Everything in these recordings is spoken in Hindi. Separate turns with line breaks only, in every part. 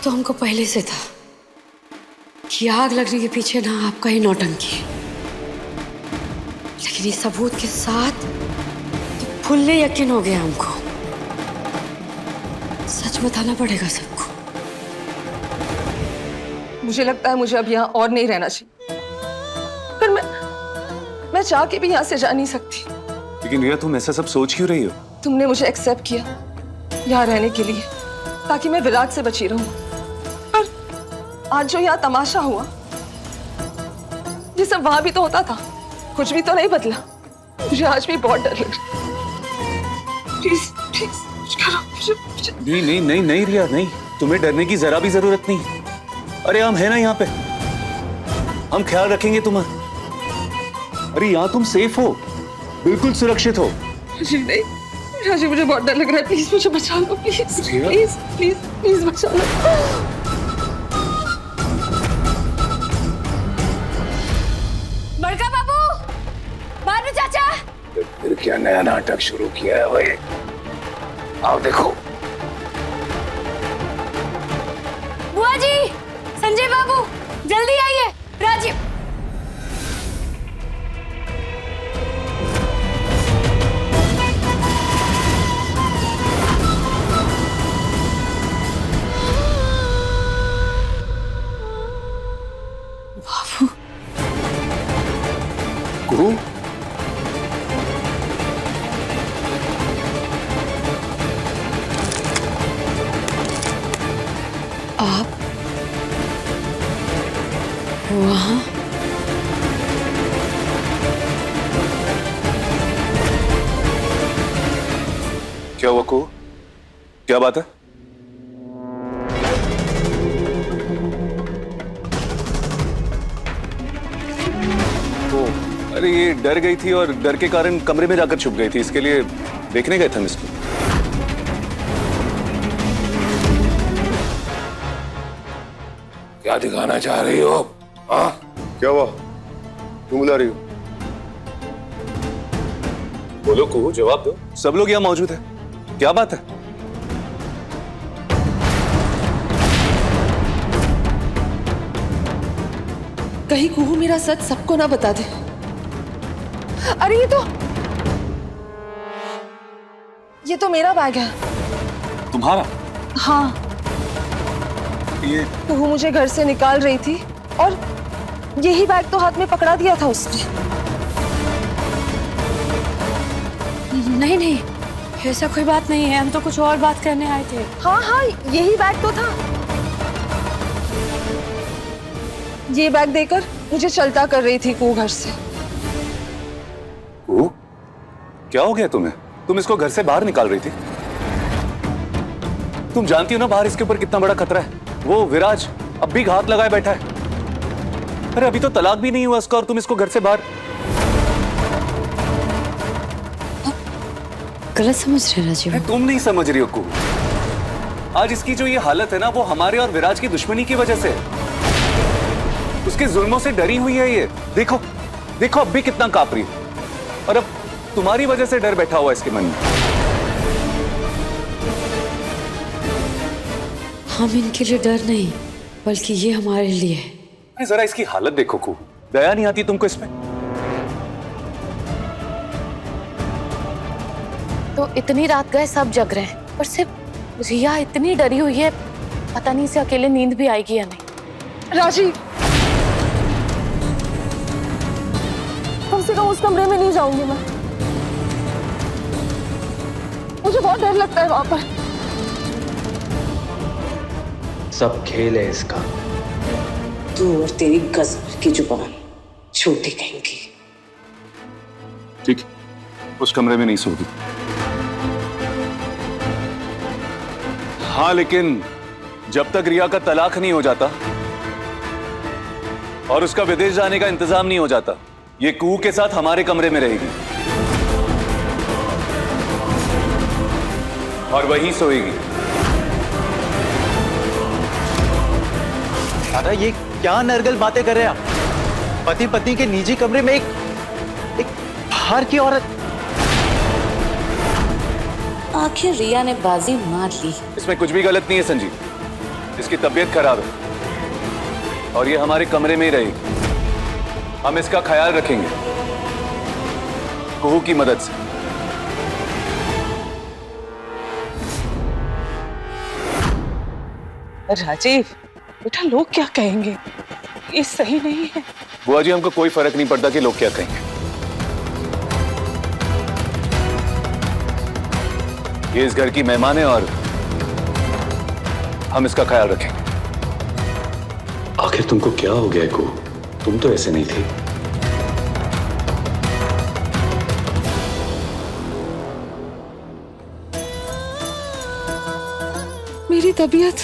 तो हमको पहले से था कि आग लगने के पीछे ना आपका ही नौटंकी है, लेकिन इस सबूत के साथ तो फुल्ले यकीन हो गया हमको। सच बताना पड़ेगा सबको।
मुझे लगता है मुझे अब यहाँ और नहीं रहना चाहिए, पर मैं चाह के भी यहाँ से जा नहीं सकती।
लेकिन रिया, तुम ऐसा सब सोच क्यों रही हो?
तुमने मुझे एक्सेप्ट किया यहाँ रहने के लिए ताकि मैं विराट से बची रहूं, पर आज जो यहाँ तमाशा हुआ ये सब वहां भी तो होता था, कुछ भी तो नहीं बदला। मुझे आज भी बहुत डर लग रहा है। प्लीज प्लीज कुछ करो मुझे।
नहीं नहीं नहीं नहीं रिया, नहीं, तुम्हें डरने की जरा भी जरूरत नहीं। अरे हम है ना यहाँ पे, हम ख्याल रखेंगे तुम्हारा। अरे यहाँ तुम सेफ हो, बिल्कुल सुरक्षित हो।
जी नहीं राजी, मुझे बहुत डर लग रहा है। प्लीज मुझे बचा लो, प्लीज प्लीज प्लीज प्लीज बचा लो।
बड़का बाबू, बानू चाचा।
फिर क्या नया नाटक शुरू किया है भाई? आओ देखो।
बुआ जी, संजय बाबू, जल्दी आइए। राजीव, बाबू।
गुरु,
आप वहाँ?
क्या हुआ को? क्या बात है? ओ, अरे ये डर गई थी और डर के कारण कमरे में जाकर छुप गई थी, इसके लिए देखने गए थे हम इसको।
क्या दिखाना चाह रही हो? हाँ,
क्या हुआ? क्यों बुला रही हो? बोलो को, जवाब दो। सब लोग यहाँ मौजूद है, क्या बात है?
कहीं कुहू मेरा सच सबको ना बता दे। अरे ये तो मेरा बैग है।
तुम्हारा?
हाँ,
ये
कुहू मुझे घर से निकाल रही थी और यही बैग तो हाथ में पकड़ा दिया था उसने।
नहीं नहीं, ऐसा कोई बात नहीं है, हम तो कुछ और बात करने आए थे।
हाँ हाँ, यही बैग तो था। ये बैग देकर मुझे चलता कर रही थी कुहू घर से।
को? क्या हो गया तुम्हें? तुम इसको घर से बाहर निकाल रही थी? तुम जानती हो ना बाहर इसके ऊपर कितना बड़ा खतरा है। वो विराज अब भी घात लगाए बैठा है। अरे अभी तो तलाक भी नहीं हुआ उसका और तुम इसको घर से बाहर।
गलत समझ रहे राजीव।
तुम नहीं समझ रही हो को। आज इसकी जो ये हालत है ना, वो हमारे और विराज की दुश्मनी की वजह से है। उसके जुल्मों से डरी हुई है ये। देखो देखो अब भी कितना कांप रही है, और अब तुम्हारी वजह से डर बैठा हुआ है इसके मन में।
हम इनके लिए डर नहीं, बल्कि ये हमारे लिए है।
जरा इसकी हालत देखो को, दया नहीं आती तुमको इसमें?
तो इतनी रात गए सब जग रहे हैं, पर सिर्फ रिया इतनी डरी हुई है, पता नहीं इसे अकेले नींद भी आएगी या नहीं।
राजी, कम से कम उस कमरे में नहीं जाऊंगी मैं। मुझे बहुत डर लगता है वहां पर।
सब खेल है इसका।
तू और तेरी गजब की जुबान छोटी कहेंगी।
ठीक, उस कमरे में नहीं सोगी। हाँ, लेकिन जब तक रिया का तलाक नहीं हो जाता और उसका विदेश जाने का इंतजाम नहीं हो जाता, ये कुहू के साथ हमारे कमरे में रहेगी और वहीं सोएगी।
दादा, ये क्या नरगल बातें कर रहे हैं आप? पति पत्नी के निजी कमरे में एक बाहर की औरत।
आखिर रिया ने बाजी मार ली।
इसमें कुछ भी गलत नहीं है संजीव। इसकी तबीयत खराब है और ये हमारे कमरे में ही रहेगी। हम इसका ख्याल रखेंगे कुहू की मदद से।
राजीव बेटा, लोग क्या कहेंगे? ये सही नहीं है।
बुआ जी, हमको कोई फर्क नहीं पड़ता कि लोग क्या कहेंगे। ये इस घर की मेहमान है और हम इसका ख्याल रखेंगे।
आखिर तुमको क्या हो गया कुहू? तुम तो ऐसे नहीं थी।
मेरी तबीयत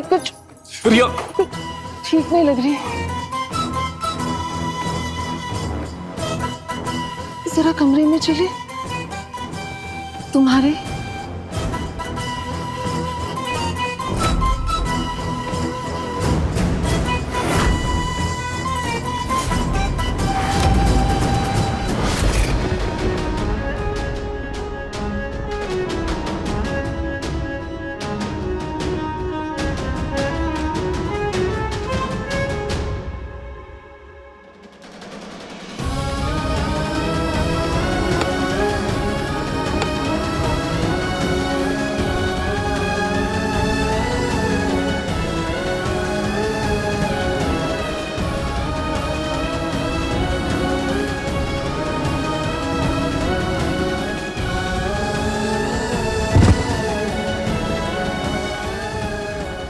कुछ
प्रिया,
ठीक नहीं लग रही। जरा कमरे में चले। तुम्हारे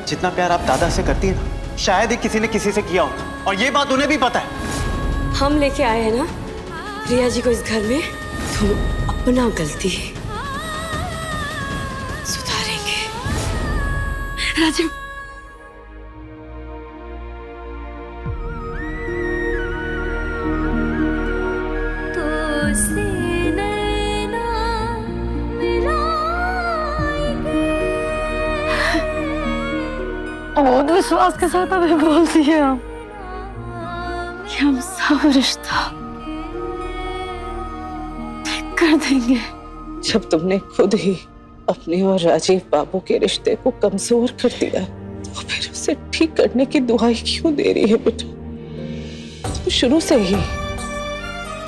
जितना प्यार आप दादा से करती है ना, शायद ही किसी ने किसी से किया होगा, और ये बात उन्हें भी पता है।
हम लेके आए हैं ना रिया जी को इस घर में, तुम अपना गलती सुधारेंगे। राजीव, बहुत विश्वास के साथ हमें बोल दिया कि हम सब रिश्ता ठीक कर देंगे।
जब तुमने खुद ही अपने और राजीव बाबू के रिश्ते को कमजोर कर दिया, तो फिर उसे ठीक करने की दुआई क्यों दे रही है बेटा? तुम शुरू से ही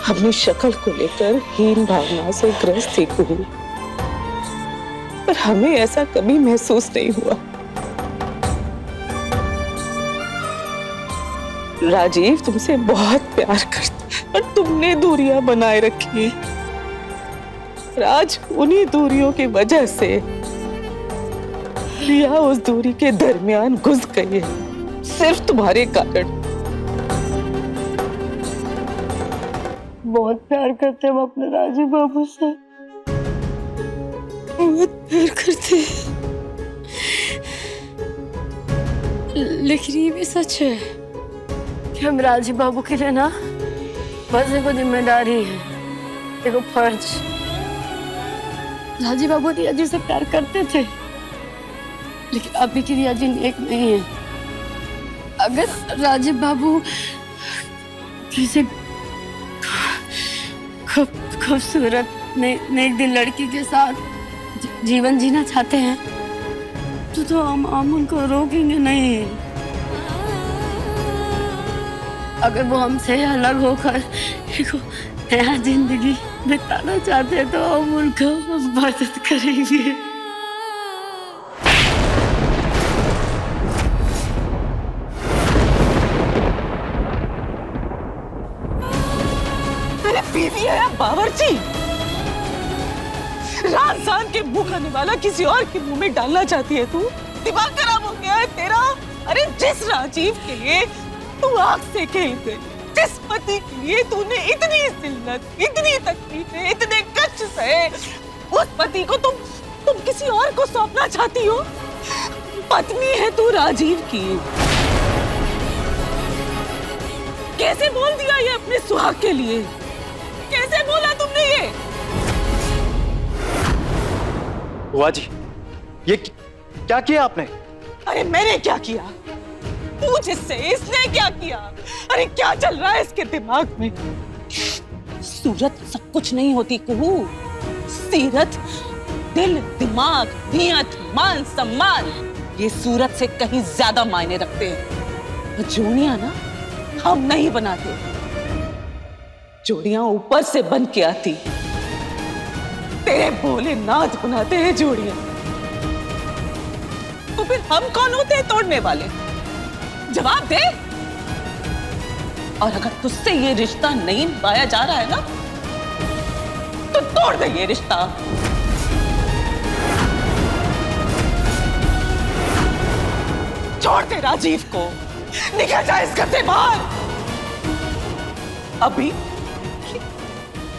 अपनी शक्ल को लेकर हीन भावना से ग्रस्त थी कुहू, पर हमें ऐसा कभी महसूस नहीं हुआ। राजीव तुमसे बहुत प्यार करता है और तुमने दूरियां बनाए रखी। आज उन्हीं दूरियों की वजह से रिया उस दूरी के दरमियान घुस गई है, सिर्फ तुम्हारे कारण।
बहुत प्यार करते हम अपने राजीव बाबू से, बहुत प्यार करते हैं। लेकिन ये भी सच है कि हम राजीव बाबू के लिए ना बस एक जिम्मेदारी है, एक फर्ज। राजीव बाबू रिया जी से प्यार करते थे, लेकिन अभी की रिया जी नेक नहीं है। अगर राजीव बाबू किसी खूबसूरत नेक दिल लड़की के साथ जीवन जीना चाहते हैं तो हम उनको रोकेंगे नहीं। अगर वो हमसे अलग होकर एक नया जिंदगी बिताना चाहते हैं तो हम उनको मदद करेंगे।
अरे बीवी है बावर्ची, राज के मुंह खाने वाला किसी और के मुंह में डालना चाहती है तू? दिमाग खराब हो गया है तेरा? अरे जिस राजीव के लिए तू आग से खेल गई, जिस पति के लिए तूने इतनी जिल्लत, इतनी तकलीफें, इतने कष्ट सहे, उस पति को तुम किसी और को सौंपना चाहती हो? पत्नी है तू राजीव की। कैसे बोल दिया ये अपने सुहाग के लिए? कैसे बोला तुमने ये?
बुआ जी, ये क्या किया आपने?
अरे मैंने क्या किया? पूछ इससे, इसने क्या किया? अरे क्या चल रहा है इसके दिमाग में? सूरत सब कुछ नहीं होती कुहू, सीरत दिल, दिमाग, नियत, मान, सम्मान ये सूरत से कहीं ज्यादा मायने रखते हैं। और जोड़ियां ना हम नहीं बनाते, जोड़ियां ऊपर से बन के आती। तेरे भोलेनाथ बनाते हैं जोड़ियां, तो फिर हम कौन होते हैं तोड़ने वाले? जवाब दे। और अगर तुझसे ये रिश्ता नहीं निभाया जा रहा है ना, तो तोड़ दे ये रिश्ता। छोड़ दे राजीव को, निकल जा इस घर से बाहर अभी,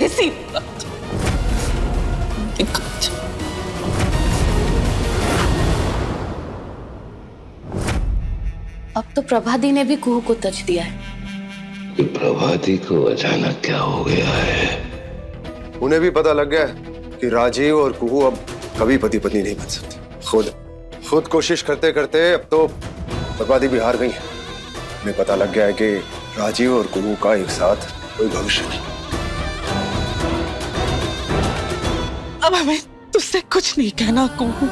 इसी वक्त। निकल जा।
अब तो प्रभादी ने भी कुहू को तज दिया है।
प्रभाती को अचानक क्या हो गया है?
उन्हें भी पता लग गया कि राजीव और कुहू अब कभी पति पत्नी नहीं बन सकते। खुद कोशिश करते करते अब तो प्रभाती भी हार गई है। उन्हें पता लग गया है कि राजीव और कुहू का एक साथ कोई भविष्य नहीं।
अब हमें तुझसे कुछ नहीं कहना कुहू।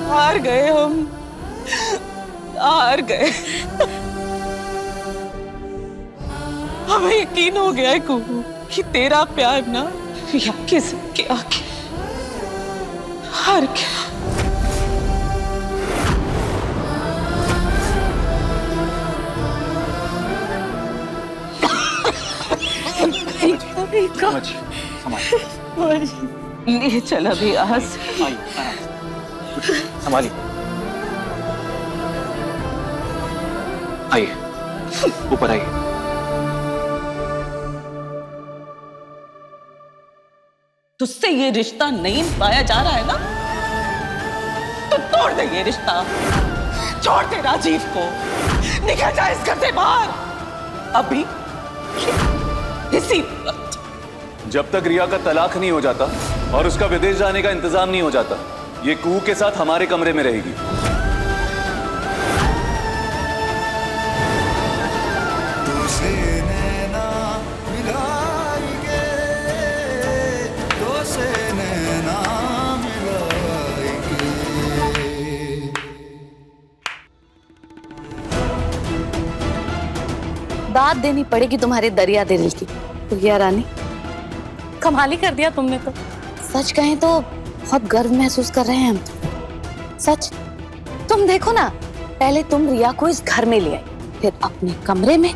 हार गए हम, हार गए। हमें यकीन हो गया है कुहू कि तेरा प्यार ना रिया के सबके आगे हार गया। ले चल अभी आज।
संभालिए। आइए, ऊपर आइए।
तुझसे ये रिश्ता नहीं निभाया जा रहा है ना, तो तोड़ दे ये रिश्ता। छोड़ दे राजीव को, निकल जा इस घर से बाहर अभी, इसी वक्त।
जब तक रिया का तलाक नहीं हो जाता और उसका विदेश जाने का इंतजाम नहीं हो जाता, ये कुहू के साथ हमारे कमरे में रहेगी।
दाद देनी पड़ेगी तुम्हारे दरिया दिल की। तो या रानी, कमाल ही कर दिया तुमने तो। सच कहें तो बहुत गर्व महसूस कर रहे हैं हम तो। सच, तुम देखो ना, पहले तुम रिया को इस घर में ले आई, फिर अपने कमरे में।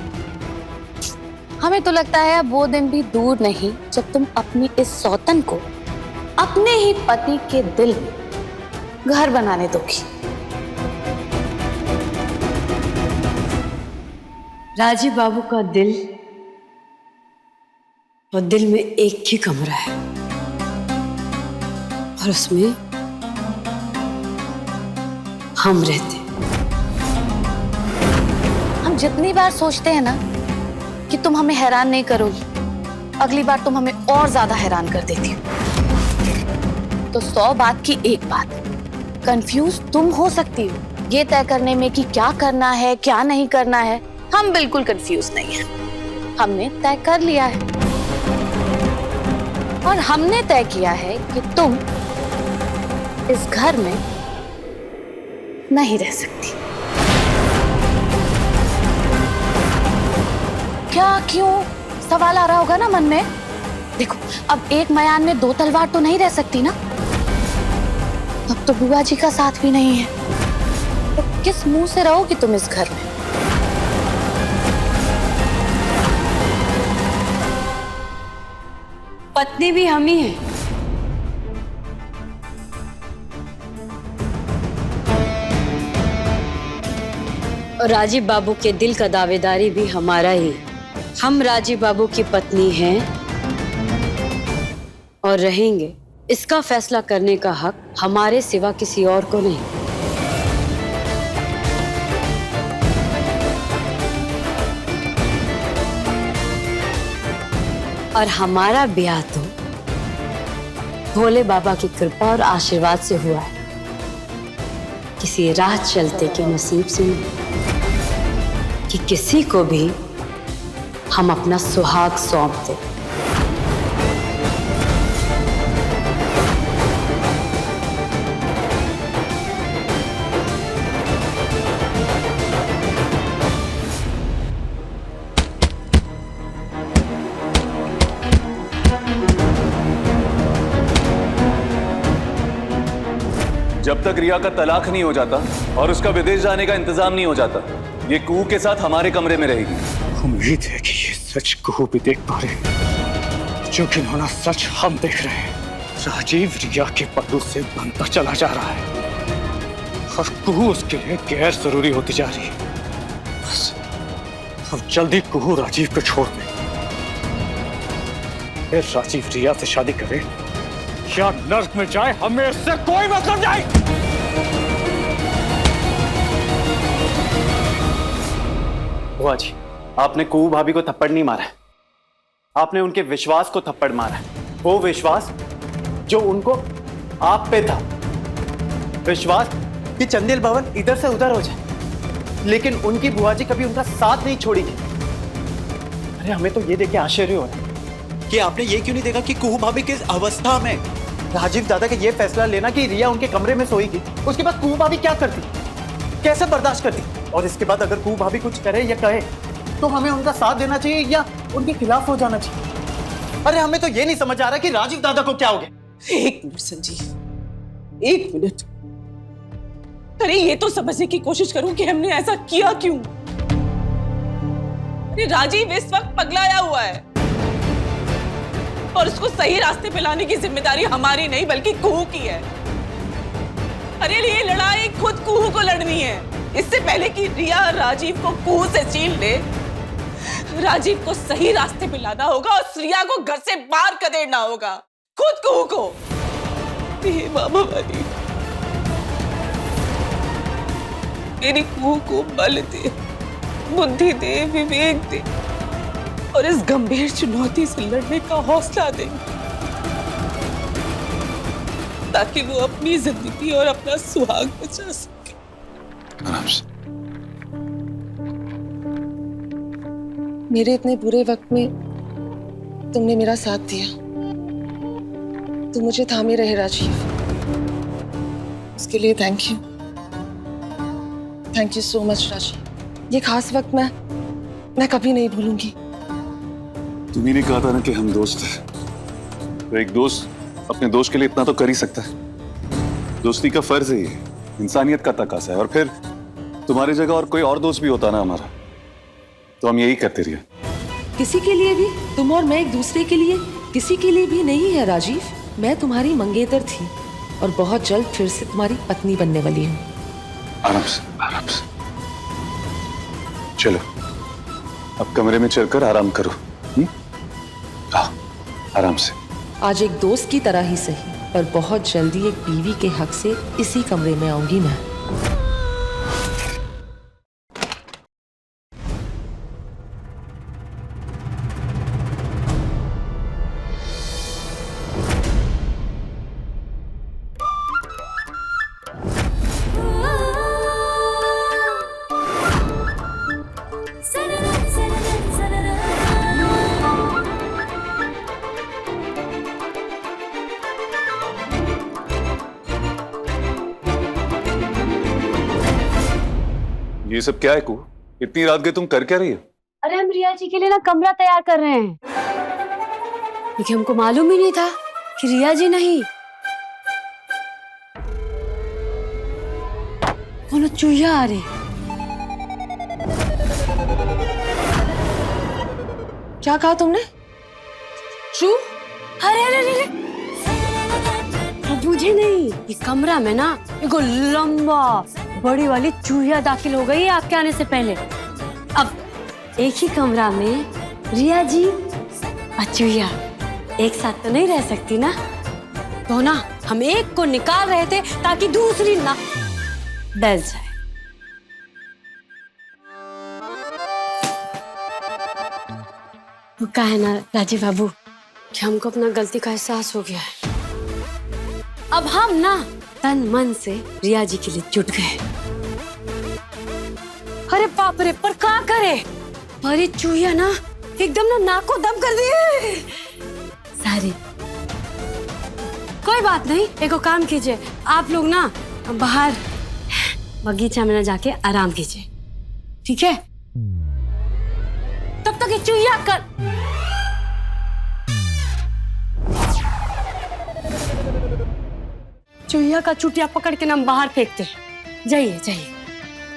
हमें तो लगता है अब वो दिन भी दूर नहीं जब तुम अपनी इस सौतन को अपने ही पति के दिल में घर बनाने दोगी।
राजीव बाबू का दिल और दिल में एक ही कमरा है, और उसमें हम रहते।
हम जितनी बार सोचते हैं ना कि तुम हमें हैरान नहीं करोगी, अगली बार तुम हमें और ज्यादा हैरान कर देती हो। तो 100 बात की एक बात, कंफ्यूज तुम हो सकती हो ये तय करने में कि क्या करना है क्या नहीं करना है। हम बिल्कुल कंफ्यूज नहीं हैं। हमने तय कर लिया है, और हमने तय किया है कि तुम इस घर में नहीं रह सकती। क्या, क्यों, सवाल आ रहा होगा ना मन में। देखो, अब एक मयान में 2 तलवार तो नहीं रह सकती ना। अब तो बुआ जी का साथ भी नहीं है, तो किस मुंह से रहोगी तुम इस घर में?
पत्नी भी हम ही हैं। और राजीव बाबू के दिल का दावेदारी भी हमारा ही। हम राजीव बाबू की पत्नी हैं और रहेंगे। इसका फैसला करने का हक हमारे सिवा किसी और को नहीं। और हमारा ब्याह तो भोले बाबा की कृपा और आशीर्वाद से हुआ है, किसी राह चलते के नसीब से नहीं कि किसी को भी हम अपना सुहाग सौंप दें।
जब तक रिया का तलाक नहीं हो जाता और उसका विदेश जाने का इंतजाम नहीं हो जाता, ये कुहू के साथ हमारे कमरे में रहेगी।
उम्मीद है कि ये सच कुहू भी देख पा रहे, जो घिनौना सच हम देख रहे हैं। राजीव रिया के पल्लू से बनता चला जा रहा है और कुहू उसके लिए गैर जरूरी होती जा रही है। बस अब जल्दी कुहू राजीव को छोड़ दे, फिर राजीव रिया से शादी करे या नर्क में जाए, हमें इससे कोई मतलब नहीं।
बुआ जी, आपने कुहू भाभी को थप्पड़ नहीं मारा है, आपने उनके विश्वास को थप्पड़ मारा है। वो विश्वास जो उनको आप पे था, विश्वास कि चंदेल भवन इधर से उधर हो जाए, लेकिन उनकी बुआ जी कभी उनका साथ नहीं छोड़ेगी। अरे हमें तो ये देख के आश्चर्य हो रहा है कि आपने ये क्यों नहीं देखा कि कुहू भाभी किस अवस्था में। राजीव दादा का ये फैसला लेना कि रिया उनके कमरे में सोएगी, उसके बाद कुहू भाभी क्या करती, कैसे बर्दाश्त करती, और इसके बाद अगर कुहू भाभी कुछ करे या कहे तो हमें उनका साथ देना चाहिए या उनके खिलाफ हो जाना चाहिए। अरे हमें तो ये नहीं समझ आ रहा कि राजीव दादा को क्या हो गया।
एक मिनट संजीव, एक मिनट। अरे ये तो समझने की कोशिश करूं कि हमने ऐसा किया क्यों। अरे राजीव इस वक्त पगलाया हुआ है और उसको सही रास्ते पे लाने की जिम्मेदारी हमारी नहीं बल्कि कुहू की है। अरे ये लड़ाई खुद कुहू को लड़नी है। इससे पहले कि रिया राजीव को कुहू से छीन ले, राजीव को सही रास्ते पे लाना होगा और रिया को घर से बाहर कदेड़ना होगा, खुद कुहू को। हे मामा वाली, मेरी कुहू को बल दे, बुद्धि दे, विवेक दे और इस गंभीर चुनौती से लड़ने का हौसला दे, ताकि वो अपनी जिंदगी और अपना सुहाग बचा सके।
आराम से।
मेरे इतने बुरे वक्त में तुमने मेरा साथ दिया, तुम मुझे थामे रहे राजीव, उसके लिए thank you. Thank you so much Rajiv. ये खास वक्त मैं कभी नहीं भूलूंगी।
तुम्ही ने कहा था ना कि हम दोस्त हैं, तो एक दोस्त अपने दोस्त के लिए इतना तो कर ही सकता है। दोस्ती का फर्ज है ये, इंसानियत का तकाजा है। और फिर तुम्हारी जगह और कोई और दोस्त भी होता ना हमारा, तो हम यही करते रहे।
किसी के लिए भी, तुम और मैं एक दूसरे के लिए किसी के लिए भी नहीं है राजीव। मैं तुम्हारी मंगेतर थी और बहुत जल्द फिर से तुम्हारी पत्नी बनने वाली हूँ।
आराम से, आराम से। चलो अब कमरे में चलकर आराम करो। हाँ, आराम से।
आज एक दोस्त की तरह ही सही, पर बहुत जल्दी एक बीवी के हक से इसी कमरे में आऊंगी मैं।
ये सब क्या है कू? इतनी रात गए तुम कर क्या रही हो?
अरे हम रिया जी के लिए ना कमरा तैयार कर रहे हैं, क्योंकि हमको मालूम ही नहीं था कि रिया जी नहीं, वो लोग चूहिया आ रहे।
क्या कहा तुमने? चू?
अरे अरे अरे, मुझे नहीं, ये कमरा में ना एक लंबा बड़ी वाली चूहिया दाखिल हो गई है आपके आने से पहले। अब एक ही कमरा में रिया जी और चूहिया एक साथ तो नहीं रह सकती ना, तो ना हम एक को निकाल रहे थे ताकि दूसरी ना डर जाए। वो कहा है ना राजीव बाबू कि हमको अपना गलती का एहसास हो गया है। अब हम ना तन मन से रिया जी के लिए जुट गए। अरे बाप रे, पर क्या करे, हमारी चूहिया ना एकदम ना नाक को दम कर दिए सारी। कोई बात नहीं, एको काम कीजिए, आप लोग ना बाहर बगीचा में ना जाके आराम कीजिए, ठीक है? तब तक ये चूहिया कर चूहिया का चुटिया पकड़ के ना हम बाहर फेंकते हैं। जाइए जाइए,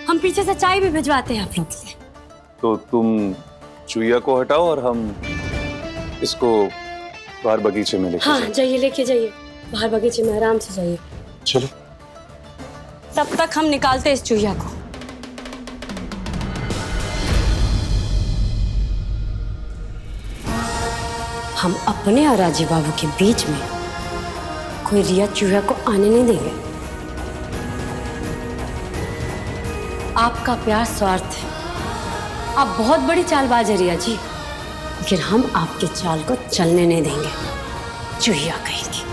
हम पीछे से चाय भी भिजवाते हैं आप लोग के लिए।
तो तुम चुईया को हटाओ और हम इसको बाहर बगीचे में लेके
हाँ जाइए, लेके जाइए बाहर बगीचे में, आराम से जाइए।
चलो।
तब तक हम निकालते इस चूहिया को। हम अपने और राजीव बाबू के बीच में कोई रिया चूहिया को आने नहीं देंगे। आपका प्यार स्वार्थ है, आप बहुत बड़ी चालबाज है रिया जी, लेकिन हम आपके चाल को चलने नहीं देंगे। चूहिया कहेंगे।